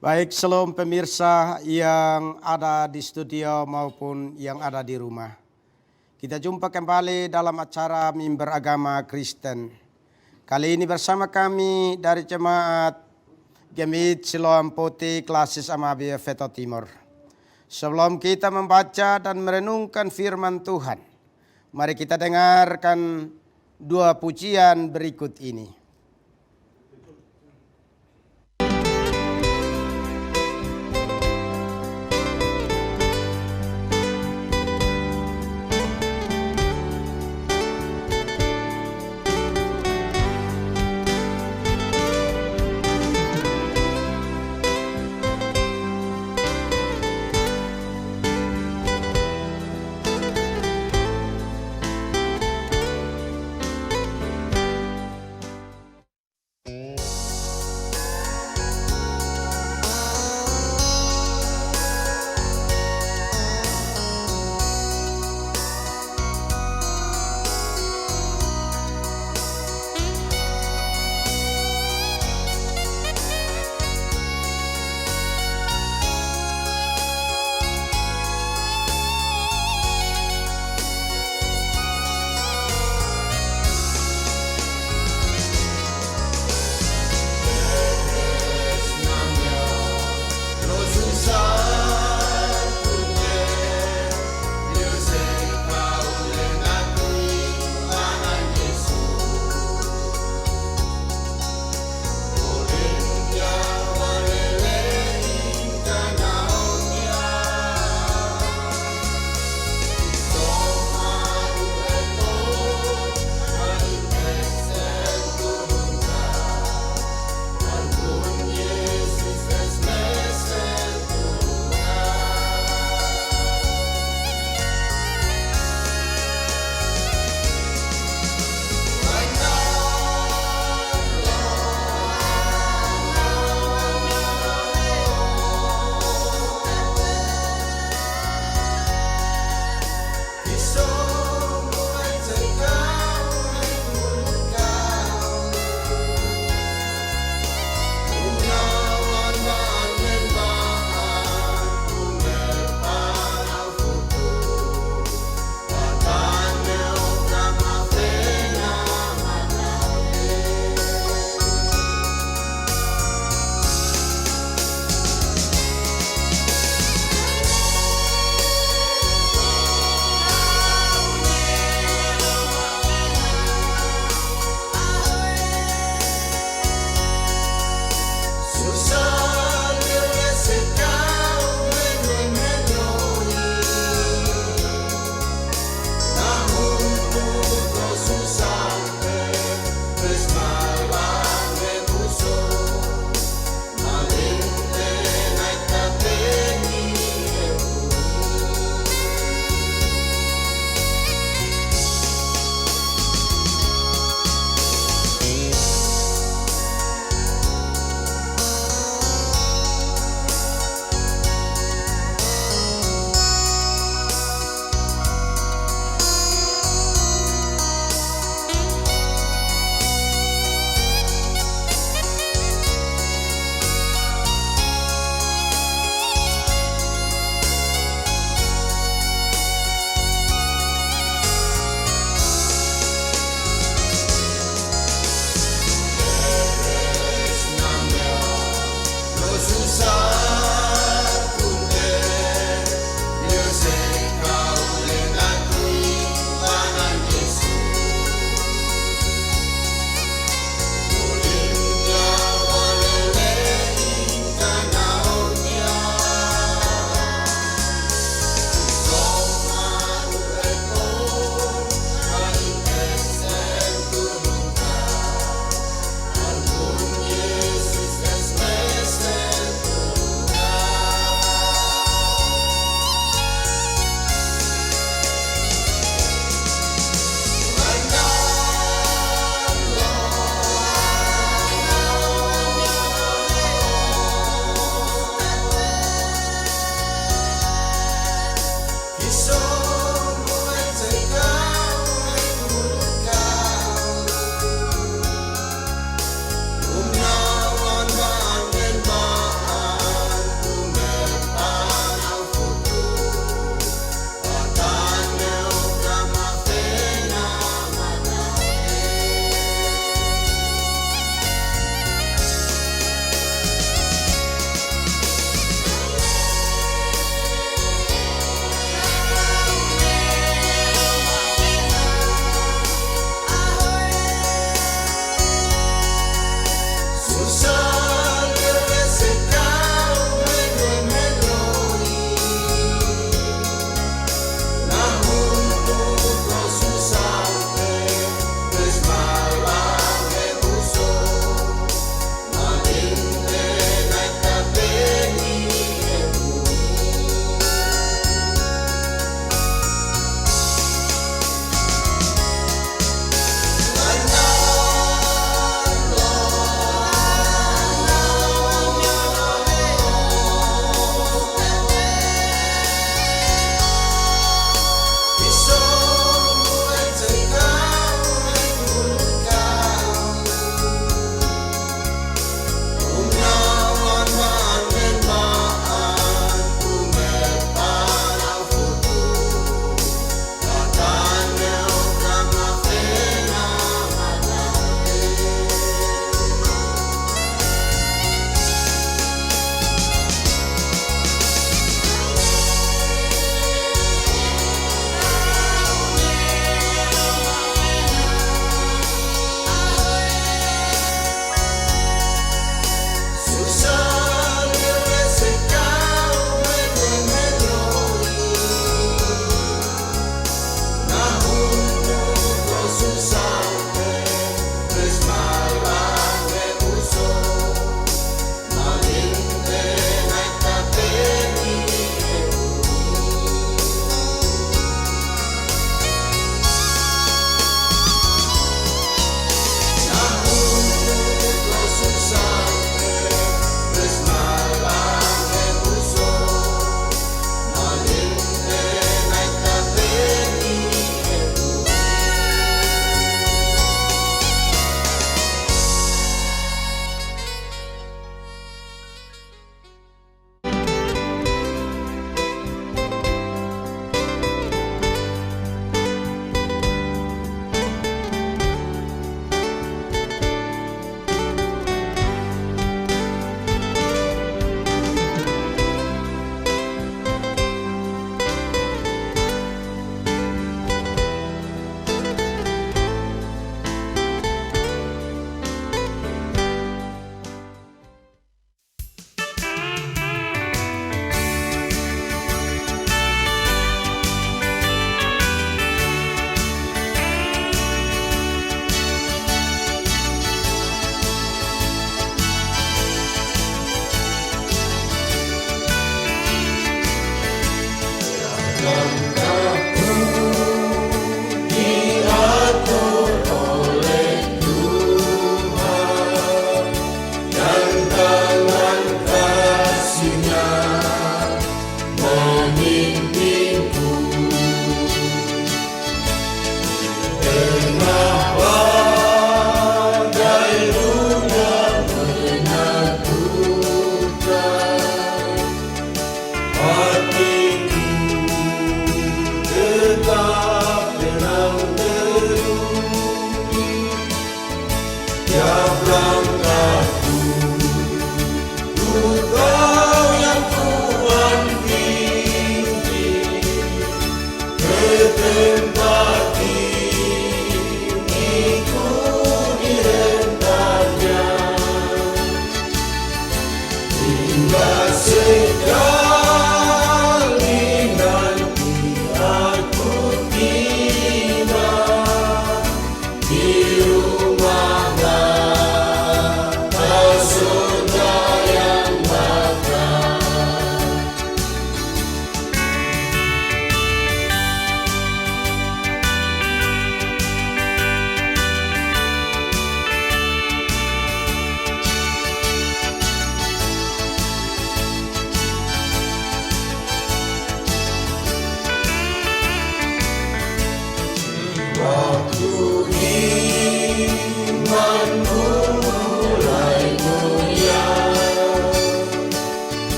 Baik, shalom pemirsa yang ada di studio maupun yang ada di rumah. Kita jumpa kembali dalam acara Mimbar Agama Kristen. Kali ini bersama kami dari Jemaat Gemit Siloam Putih Klasis Amabi Veto Timur. Sebelum kita membaca dan merenungkan firman Tuhan, mari kita dengarkan dua pujian berikut ini.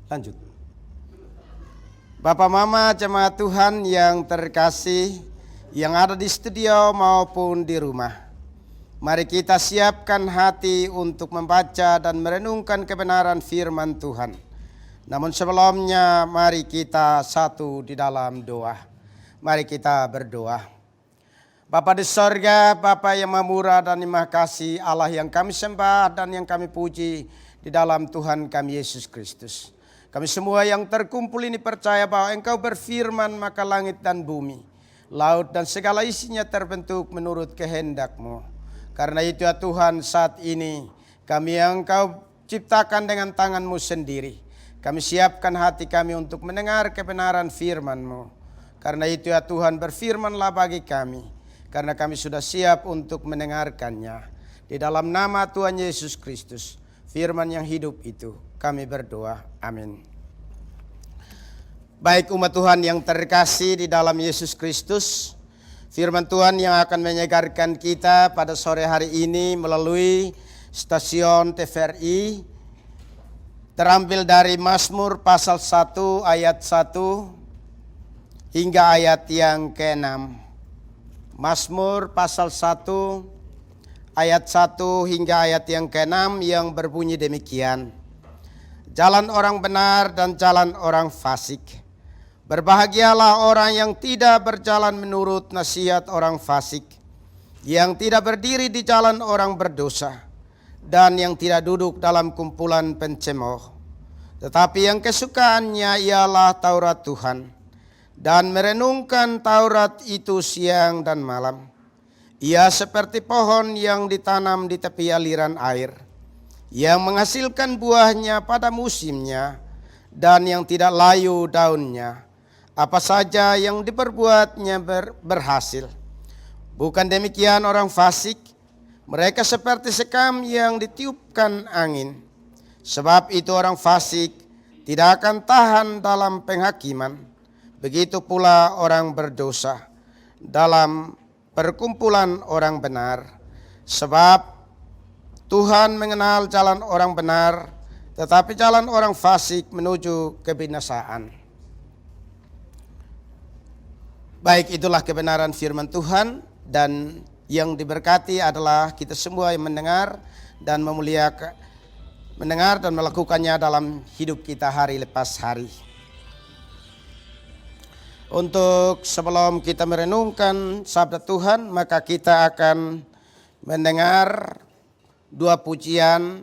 Lanjut. Bapak Mama jemaat Tuhan yang terkasih, yang ada di studio maupun di rumah, mari kita siapkan hati untuk membaca dan merenungkan kebenaran firman Tuhan. Namun sebelumnya mari kita satu di dalam doa. Mari kita berdoa. Bapa di sorga, Bapa yang memurah dan terima kasih, Allah yang kami sembah dan yang kami puji di dalam Tuhan kami Yesus Kristus. Kami semua yang terkumpul ini percaya bahwa Engkau berfirman maka langit dan bumi, laut dan segala isinya terbentuk menurut kehendak-Mu. Karena itu ya Tuhan, saat ini kami yang Engkau ciptakan dengan tangan-Mu sendiri, kami siapkan hati kami untuk mendengar kebenaran firman-Mu. Karena itu ya Tuhan, berfirmanlah bagi kami, karena kami sudah siap untuk mendengarkannya. Di dalam nama Tuhan Yesus Kristus, firman yang hidup itu, kami berdoa. Amin. Baik umat Tuhan yang terkasih di dalam Yesus Kristus, firman Tuhan yang akan menyegarkan kita pada sore hari ini melalui stasiun TVRI terambil dari Mazmur pasal 1 ayat 1 hingga ayat yang ke-6. Mazmur pasal 1 ayat 1 hingga ayat yang ke-6 yang berbunyi demikian. Jalan orang benar dan jalan orang fasik. Berbahagialah orang yang tidak berjalan menurut nasihat orang fasik, yang tidak berdiri di jalan orang berdosa, dan yang tidak duduk dalam kumpulan pencemooh. Tetapi yang kesukaannya ialah Taurat Tuhan, dan merenungkan Taurat itu siang dan malam. Ia seperti pohon yang ditanam di tepi aliran air, yang menghasilkan buahnya pada musimnya, dan yang tidak layu daunnya. apa saja yang diperbuatnya berhasil. Bukan demikian orang fasik, mereka seperti sekam yang ditiupkan angin. Sebab itu orang fasik tidak akan tahan dalam penghakiman. Begitu pula orang berdosa dalam perkumpulan orang benar. Sebab Tuhan mengenal jalan orang benar, tetapi jalan orang fasik menuju kebinasaan. Baik, itulah kebenaran firman Tuhan, dan yang diberkati adalah kita semua yang mendengar dan mendengar dan melakukannya dalam hidup kita hari lepas hari. Untuk sebelum kita merenungkan sabda Tuhan, maka kita akan mendengar dua pujian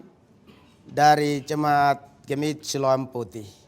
dari Jemaat Gemit Siloam Putih.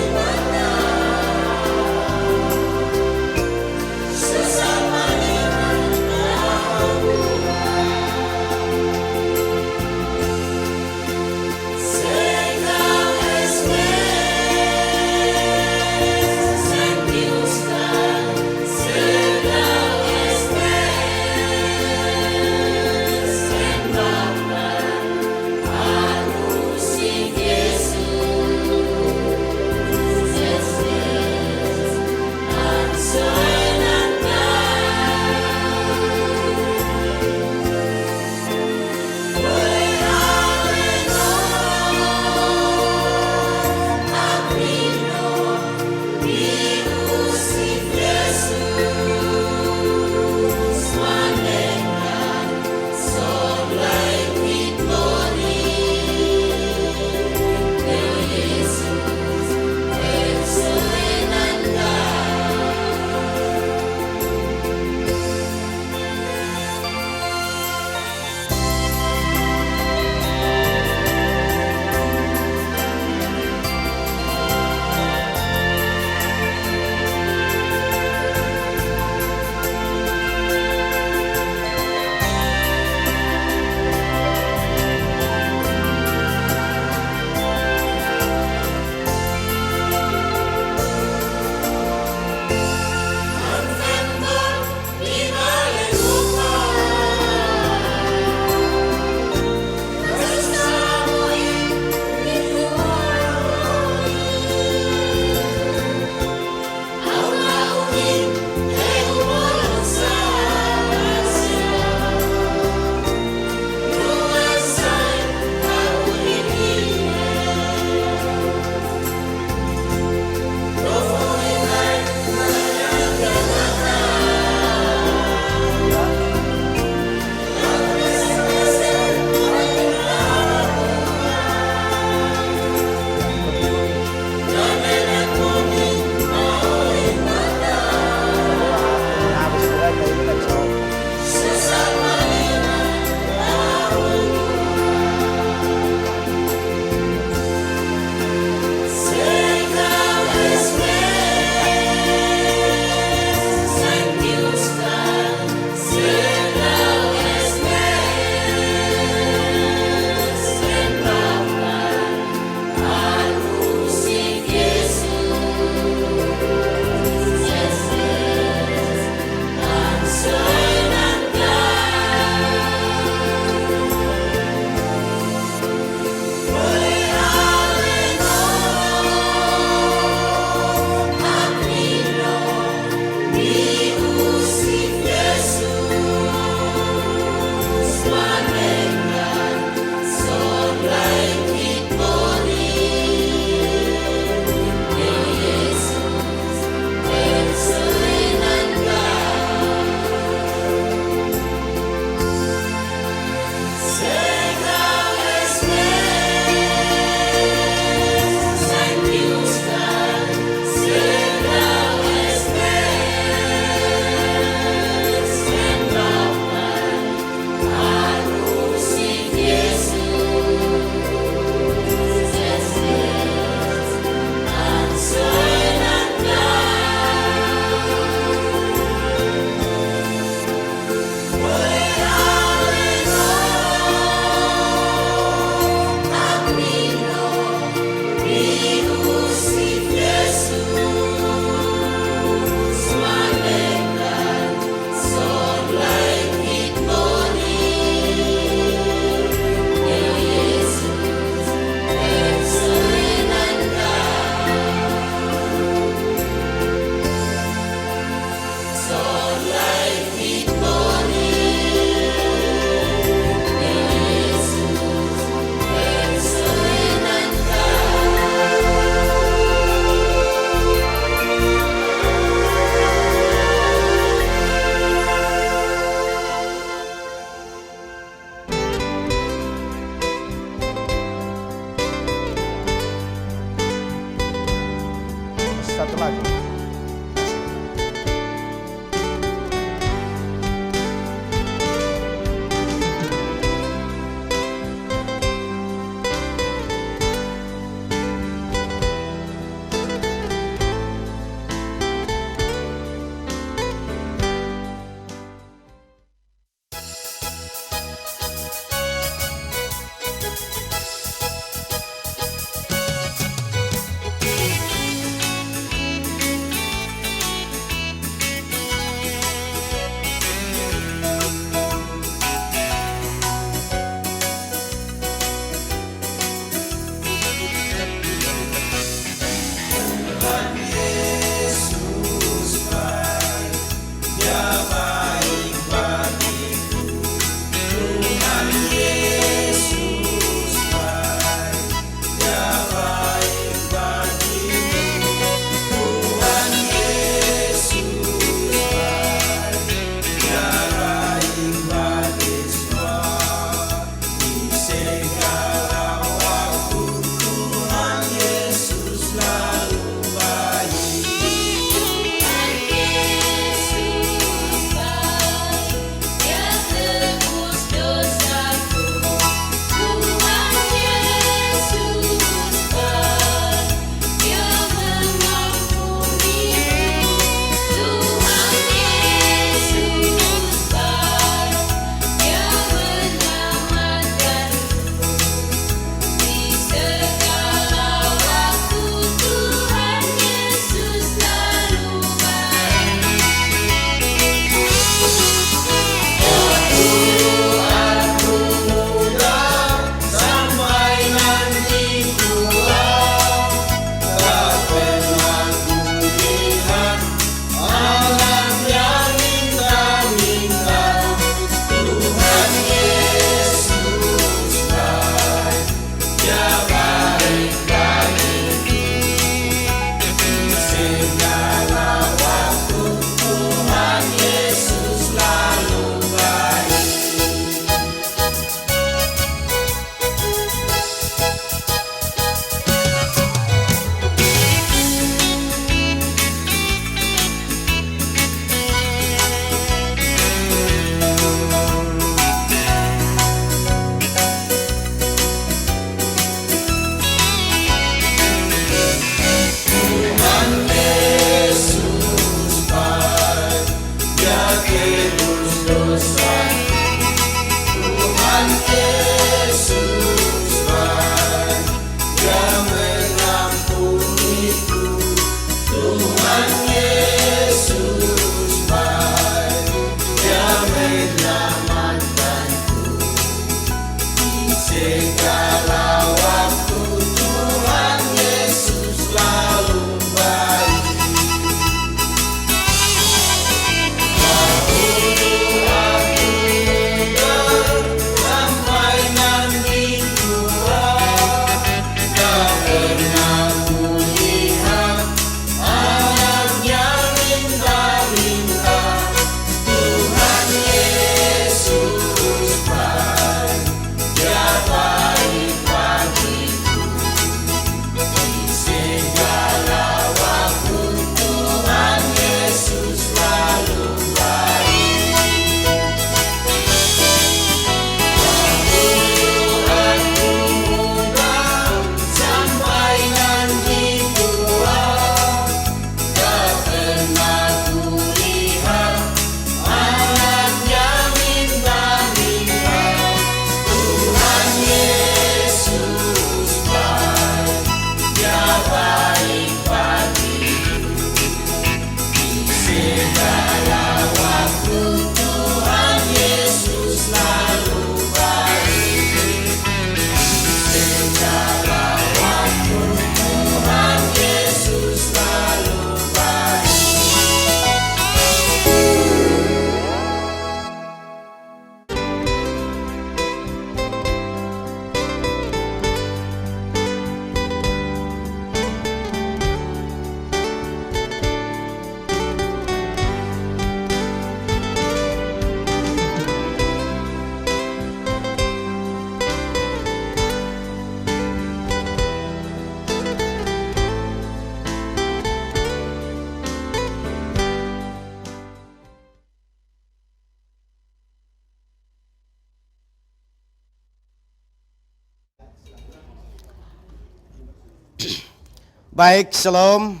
Baik, shalom.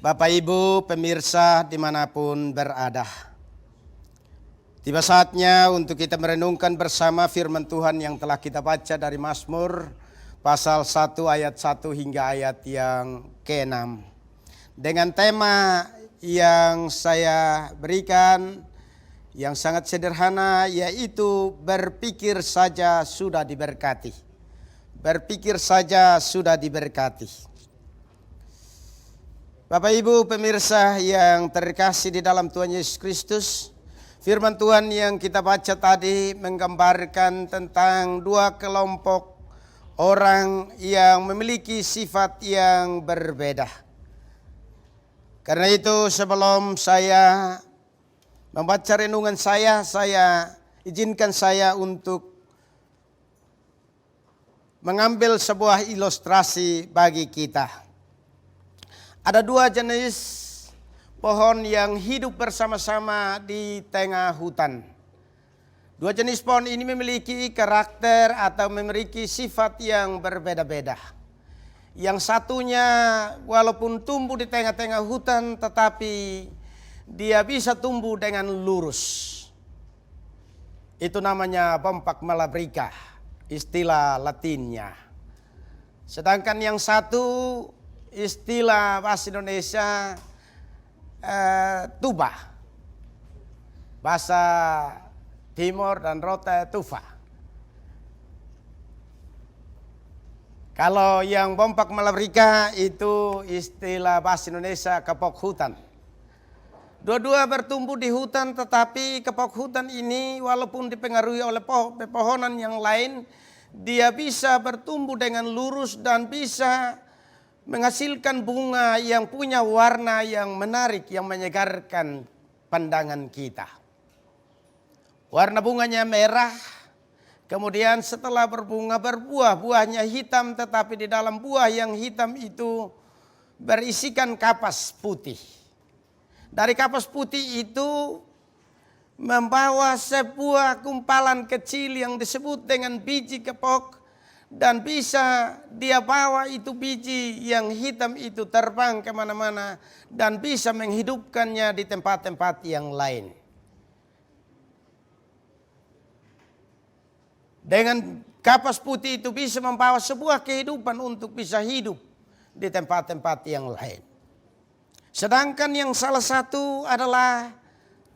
Bapak Ibu pemirsa dimanapun berada. Tiba saatnya untuk kita merenungkan bersama firman Tuhan yang telah kita baca dari Mazmur pasal 1 ayat 1 hingga ayat yang ke-6. Dengan tema yang saya berikan yang sangat sederhana, yaitu berpikir saja sudah diberkati. Berpikir saja sudah diberkati. Bapak Ibu pemirsa yang terkasih di dalam Tuhan Yesus Kristus, firman Tuhan yang kita baca tadi menggambarkan tentang dua kelompok orang yang memiliki sifat yang berbeda. Karena itu sebelum saya membaca renungan saya izinkan saya untuk mengambil sebuah ilustrasi bagi kita. Ada dua jenis pohon yang hidup bersama-sama di tengah hutan. Dua jenis pohon ini memiliki karakter atau memiliki sifat yang berbeda-beda. Yang satunya walaupun tumbuh di tengah-tengah hutan, tetapi dia bisa tumbuh dengan lurus. Itu namanya Bompak malabrica, istilah latinnya. Sedangkan yang satu istilah bahasa Indonesia tuba, bahasa Timur dan Rote tufa. Kalau yang Bompak malabrica itu istilah bahasa Indonesia kepok hutan. Dua-dua bertumbuh di hutan, tetapi kepok hutan ini walaupun dipengaruhi oleh pepohonan yang lain, dia bisa bertumbuh dengan lurus dan bisa menghasilkan bunga yang punya warna yang menarik, yang menyegarkan pandangan kita. Warna bunganya merah, kemudian setelah berbunga berbuah, buahnya hitam, tetapi di dalam buah yang hitam itu berisikan kapas putih. Dari kapas putih itu membawa sebuah gumpalan kecil yang disebut dengan biji kepok. Dan bisa dia bawa itu biji yang hitam itu terbang kemana-mana dan bisa menghidupkannya di tempat-tempat yang lain. Dengan kapas putih itu bisa membawa sebuah kehidupan untuk bisa hidup di tempat-tempat yang lain. Sedangkan yang salah satu adalah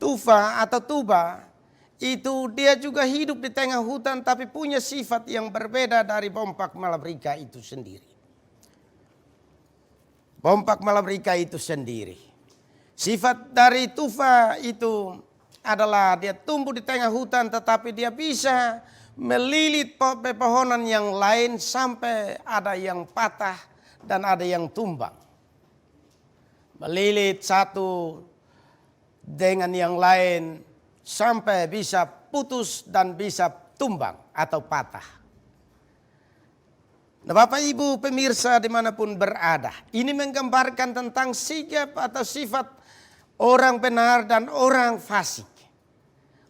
tufa atau tuba. Itu dia juga hidup di tengah hutan tapi punya sifat yang berbeda dari Bompak malabrica itu sendiri. Bompak malabrica itu sendiri. Sifat dari tufa itu adalah dia tumbuh di tengah hutan tetapi dia bisa melilit pepohonan yang lain sampai ada yang patah dan ada yang tumbang. Melilit satu dengan yang lain sampai bisa putus dan bisa tumbang atau patah. Nah, Bapak Ibu pemirsa dimanapun berada, ini menggambarkan tentang sikap atau sifat orang benar dan orang fasik.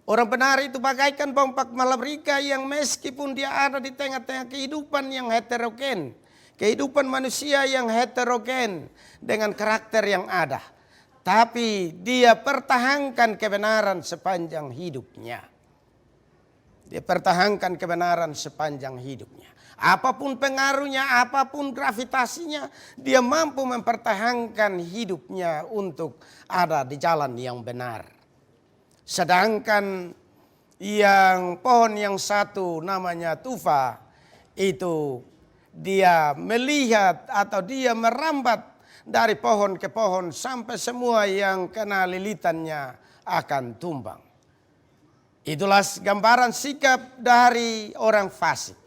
Orang benar itu bagaikan Bompak malabrica yang meskipun dia ada di tengah-tengah kehidupan yang heterogen, kehidupan manusia yang heterogen dengan karakter yang ada. Tapi dia pertahankan kebenaran sepanjang hidupnya. Dia pertahankan kebenaran sepanjang hidupnya. Apapun pengaruhnya, apapun gravitasinya, dia mampu mempertahankan hidupnya untuk ada di jalan yang benar. Sedangkan yang pohon yang satu namanya tufa, itu dia melihat atau dia merambat dari pohon ke pohon sampai semua yang kena lilitannya akan tumbang. Itulah gambaran sikap dari orang fasik.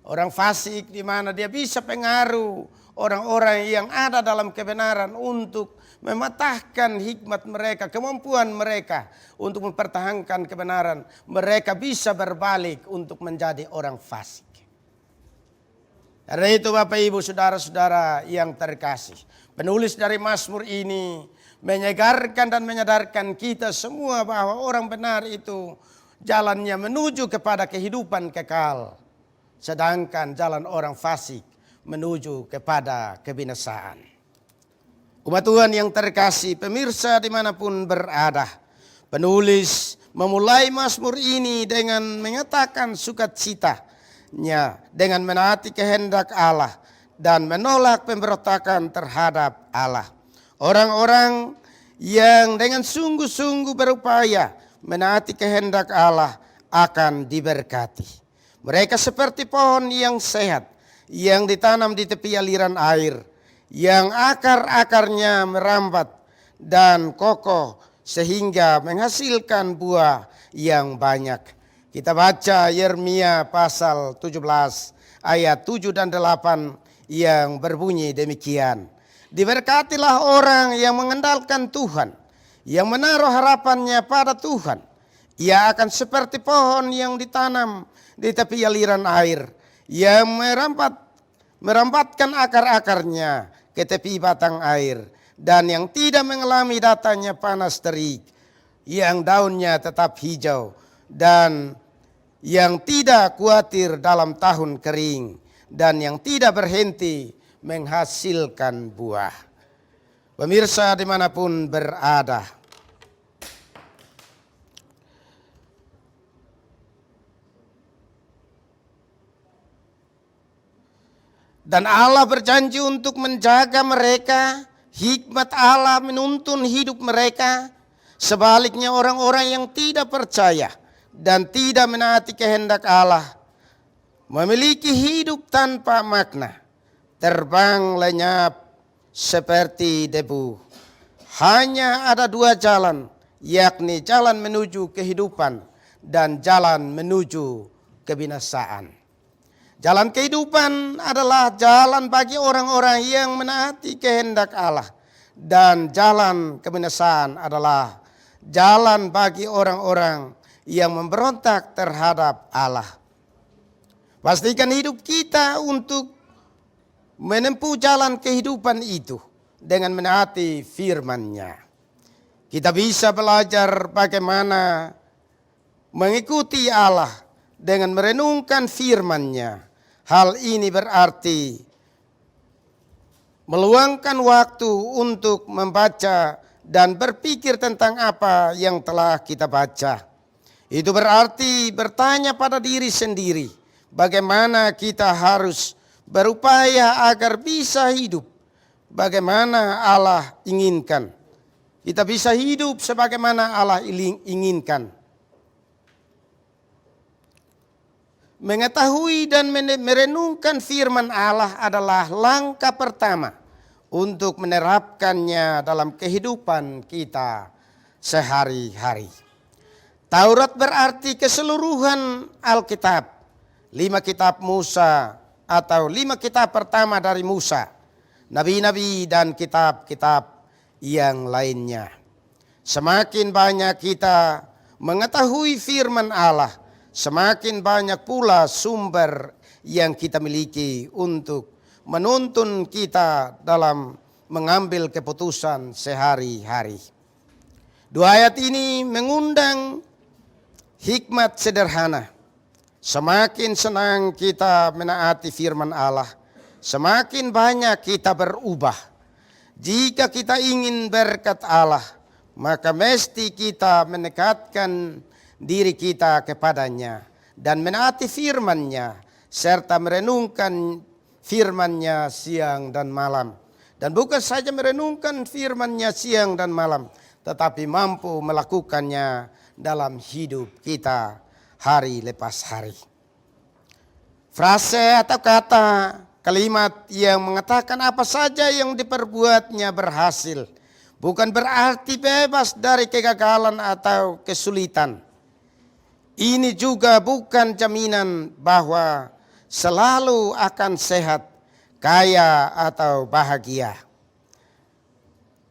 Orang fasik di mana dia bisa pengaruh orang-orang yang ada dalam kebenaran untuk mematahkan hikmat mereka, kemampuan mereka untuk mempertahankan kebenaran. Mereka bisa berbalik untuk menjadi orang fasik. Karena itu Bapak Ibu saudara-saudara yang terkasih, penulis dari Mazmur ini menyegarkan dan menyadarkan kita semua bahwa orang benar itu jalannya menuju kepada kehidupan kekal. Sedangkan jalan orang fasik menuju kepada kebinasaan. Umat Tuhan yang terkasih, pemirsa dimanapun berada, penulis memulai Mazmur ini dengan mengatakan sukacitanya dengan menaati kehendak Allah dan menolak pemberontakan terhadap Allah. Orang-orang yang dengan sungguh-sungguh berupaya menaati kehendak Allah akan diberkati. Mereka seperti pohon yang sehat, yang ditanam di tepi aliran air, yang akar-akarnya merambat dan kokoh sehingga menghasilkan buah yang banyak. Kita baca Yeremia pasal 17 ayat 7 dan 8 yang berbunyi demikian. Diberkatilah orang yang mengandalkan Tuhan, yang menaruh harapannya pada Tuhan. Ia akan seperti pohon yang ditanam di tepi aliran air, yang merambatkan akar-akarnya ke tepi batang air, dan yang tidak mengalami datangnya panas terik, yang daunnya tetap hijau, dan yang tidak khawatir dalam tahun kering, dan yang tidak berhenti menghasilkan buah. Pemirsa dimanapun berada, dan Allah berjanji untuk menjaga mereka. Hikmat Allah menuntun hidup mereka. Sebaliknya orang-orang yang tidak percaya dan tidak menaati kehendak Allah memiliki hidup tanpa makna, terbang lenyap seperti debu. Hanya ada dua jalan, yakni jalan menuju kehidupan dan jalan menuju kebinasaan. Jalan kehidupan adalah jalan bagi orang-orang yang menaati kehendak Allah, dan jalan kebinasaan adalah jalan bagi orang-orang yang memberontak terhadap Allah. Pastikan hidup kita untuk menempuh jalan kehidupan itu dengan menaati firman-Nya. Kita bisa belajar bagaimana mengikuti Allah dengan merenungkan firman-Nya. Hal ini berarti meluangkan waktu untuk membaca dan berpikir tentang apa yang telah kita baca. Itu berarti bertanya pada diri sendiri, bagaimana kita harus berupaya agar bisa hidup bagaimana Allah inginkan. Kita bisa hidup sebagaimana Allah inginkan. Mengetahui dan merenungkan firman Allah adalah langkah pertama untuk menerapkannya dalam kehidupan kita sehari-hari. Taurat berarti keseluruhan Alkitab, 5 kitab Musa atau 5 kitab pertama dari Musa, nabi-nabi dan kitab-kitab yang lainnya. Semakin banyak kita mengetahui firman Allah, semakin banyak pula sumber yang kita miliki untuk menuntun kita dalam mengambil keputusan sehari-hari. Dua ayat ini mengundang hikmat sederhana. Semakin senang kita menaati firman Allah, semakin banyak kita berubah. Jika kita ingin berkat Allah, maka mesti kita mendekatkan diri kita kepadanya dan menaati firman-Nya serta merenungkan firman-Nya siang dan malam. Dan bukan saja merenungkan firman-Nya siang dan malam, tetapi mampu melakukannya dalam hidup kita hari lepas hari. Frase atau kata, kalimat yang mengatakan apa saja yang diperbuatnya berhasil, bukan berarti bebas dari kegagalan atau kesulitan. Ini juga bukan jaminan bahwa selalu akan sehat, kaya atau bahagia.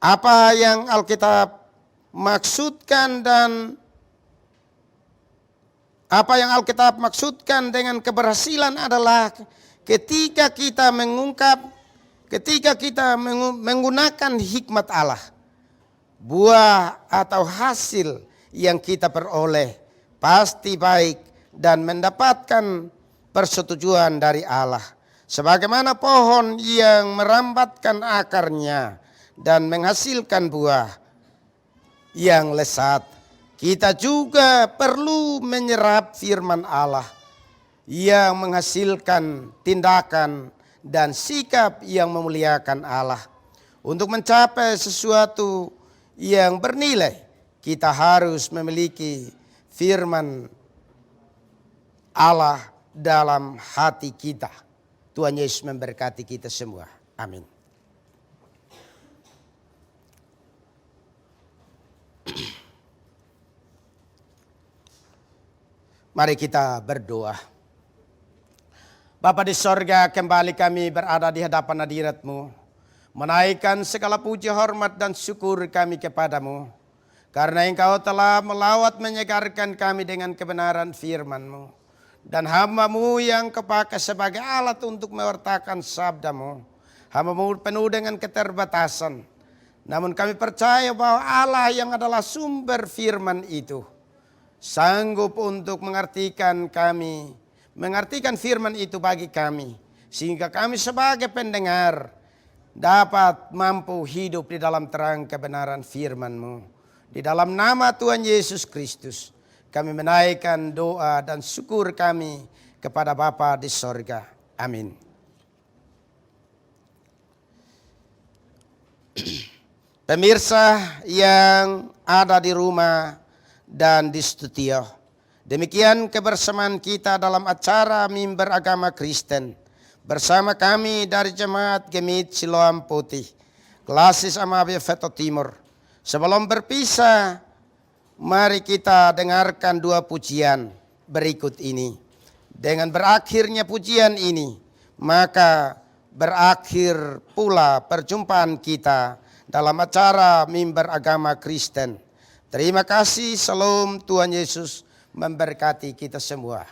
Apa yang Alkitab maksudkan dengan keberhasilan adalah ketika kita menggunakan hikmat Allah, buah atau hasil yang kita peroleh pasti baik dan mendapatkan persetujuan dari Allah. Sebagaimana pohon yang merambatkan akarnya dan menghasilkan buah yang lezat, kita juga perlu menyerap firman Allah yang menghasilkan tindakan dan sikap yang memuliakan Allah. Untuk mencapai sesuatu yang bernilai, kita harus memiliki firman Allah dalam hati kita. Tuhan Yesus memberkati kita semua. Amin. Mari kita berdoa. Bapa di sorga, kembali kami berada di hadapan hadirat-Mu, menaikkan segala puji, hormat, dan syukur kami kepadamu. Karena Engkau telah melawat menyegarkan kami dengan kebenaran firman-Mu. Dan hamba-Mu yang kepakai sebagai alat untuk mewartakan sabda-Mu. Hamba-Mu penuh dengan keterbatasan. Namun kami percaya bahwa Allah yang adalah sumber firman itu sanggup untuk mengartikan firman itu bagi kami. Sehingga kami sebagai pendengar dapat mampu hidup di dalam terang kebenaran firman-Mu. Di dalam nama Tuhan Yesus Kristus, kami menaikkan doa dan syukur kami kepada Bapa di sorga. Amin. Pemirsa yang ada di rumah dan di studio, demikian kebersamaan kita dalam acara Mimbar Agama Kristen bersama kami dari Jemaat Gemit Siloam Putih, Klasis Amabe Veto Timur. Sebelum berpisah, mari kita dengarkan dua pujian berikut ini. Dengan berakhirnya pujian ini, maka berakhir pula perjumpaan kita dalam acara Mimbar Agama Kristen. Terima kasih, salam, Tuhan Yesus memberkati kita semua.